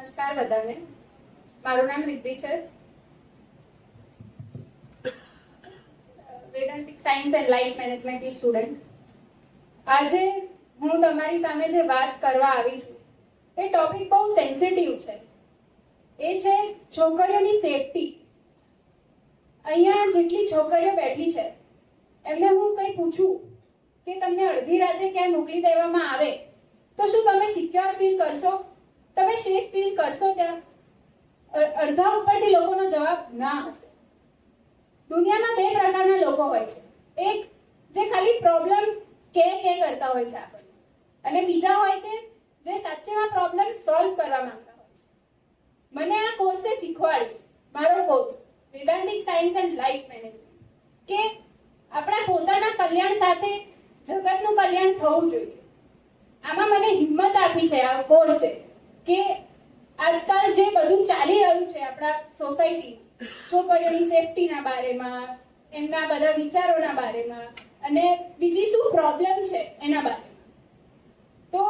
નમસ્કાર બધાને. મારું નામ રિદ્ધિ છે. વેદાંતિક સાયન્સ એન્ડ લાઈફ મેનેજમેન્ટની સ્ટુડન્ટ. આજે હું તમારી સામે જે વાત કરવા આવી છું એ ટોપિક બહુ સેન્સિટિવ છે. એ છે છોકરીઓની સેફટી. અહીંયા જેટલી છોકરીઓ બેઠી છે એમને હું કંઈ પૂછું કે તમને અડધી રાતે ક્યાં મોકલી દેવામાં આવે તો શું તમે સિક્યોર ફીલ કરશો? તમે સેફ ફીલ કરશો? ત્યાં અડધા ઉપરથી લોકોનો જવાબ ના હશે. દુનિયામાં બે પ્રકારના લોકો હોય છે. એક જે ખાલી પ્રોબ્લેમ કે કરતા હોય છે આપણને, અને બીજા હોય છે જે સાચેમાં પ્રોબ્લેમ સોલ્વ કરવા માંગતા હોય છે. મને આ કોર્સે શીખવાડ્યું, મારો course Vedantic science and life management, કે આપણા પોતાના કલ્યાણ સાથે જગતનું કલ્યાણ થવું જોઈએ. આમાં મને હિંમત આપી છે આ કોર્સે કે આજકાલ જે બધું ચાલી રહ્યું છે આપણા સોસાયટીમાં, છોકરીઓની સેફટીના બારેમાં, એમના બધા વિચારોના બારેમાં, અને બીજી શું પ્રોબ્લેમ છે એના બારેમાં, તો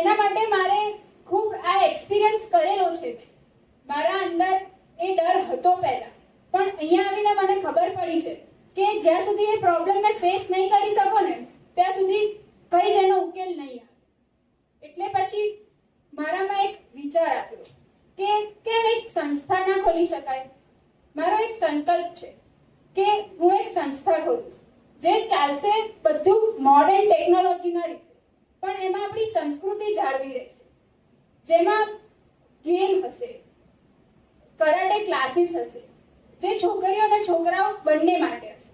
એના માટે મારે ખૂબ આ એક્સપિરિયન્સ કરેલો છે. મારા અંદર એ ડર હતો પહેલા, પણ અહીંયા આવીને મને ખબર પડી છે કે જ્યાં સુધી એ પ્રોબ્લેમને ફેસ નહીં કરી શકો ને ત્યાં સુધી કઈ જ એનો ઉકેલ નહીં આવે. એટલે પછી મારામાં એક વિચાર આવ્યો કે કેમ એક સંસ્થા ના ખોલી શકાય. મારો એક સંકલ્પ છે કે હું એક સંસ્થા ખોલીશ જે ચાલશે બધું મોડર્ન ટેકનોલોજીના રીતે, પણ એમાં આપણી સંસ્કૃતિ જાળવી રહેશે. જેમાં ગેમ હશે, કરાટે ક્લાસીસ હશે, જે છોકરીઓ અને છોકરાઓ બંને માટે હશે.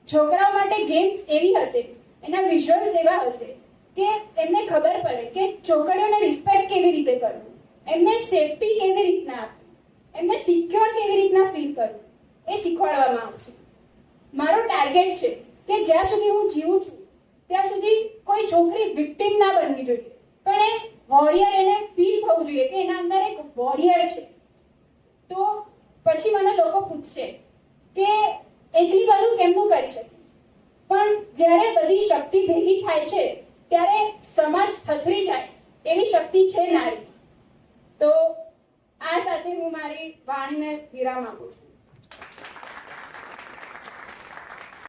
છોકરાઓ માટે ગેમ્સ એવી હશે, એના વિઝ્યુઅલ્સ એવા હશે કે એમને ખબર પડે કે છોકરીઓને રિસ્પેક્ટ કેવી રીતે કરવું, એમને સેફટી કેવી રીતના આપવી, એમને સિક્યોર કેવી રીતના ફીલ કરવું, એ શીખવાડવામાં આવશે. મારો ટાર્ગેટ છે કે જ્યાં સુધી હું જીવું છું ત્યાં સુધી કોઈ છોકરી વિક્ટિમ ના બનવી જોઈએ, પણ એ વોરિયર એને ફીલ થવું જોઈએ કે એના અંદર એક વોરિયર છે. તો પછી મને લોકો પૂછશે કે એટલી બધું કેમનું કરી શકીશ? પણ જ્યારે બધી શક્તિ ભેગી થાય છે ત્યારે સમાજ થથરી જાય એવી શક્તિ છે નારી. તો આ સાથે હું મારી વાણીને વિરામ આપું છું.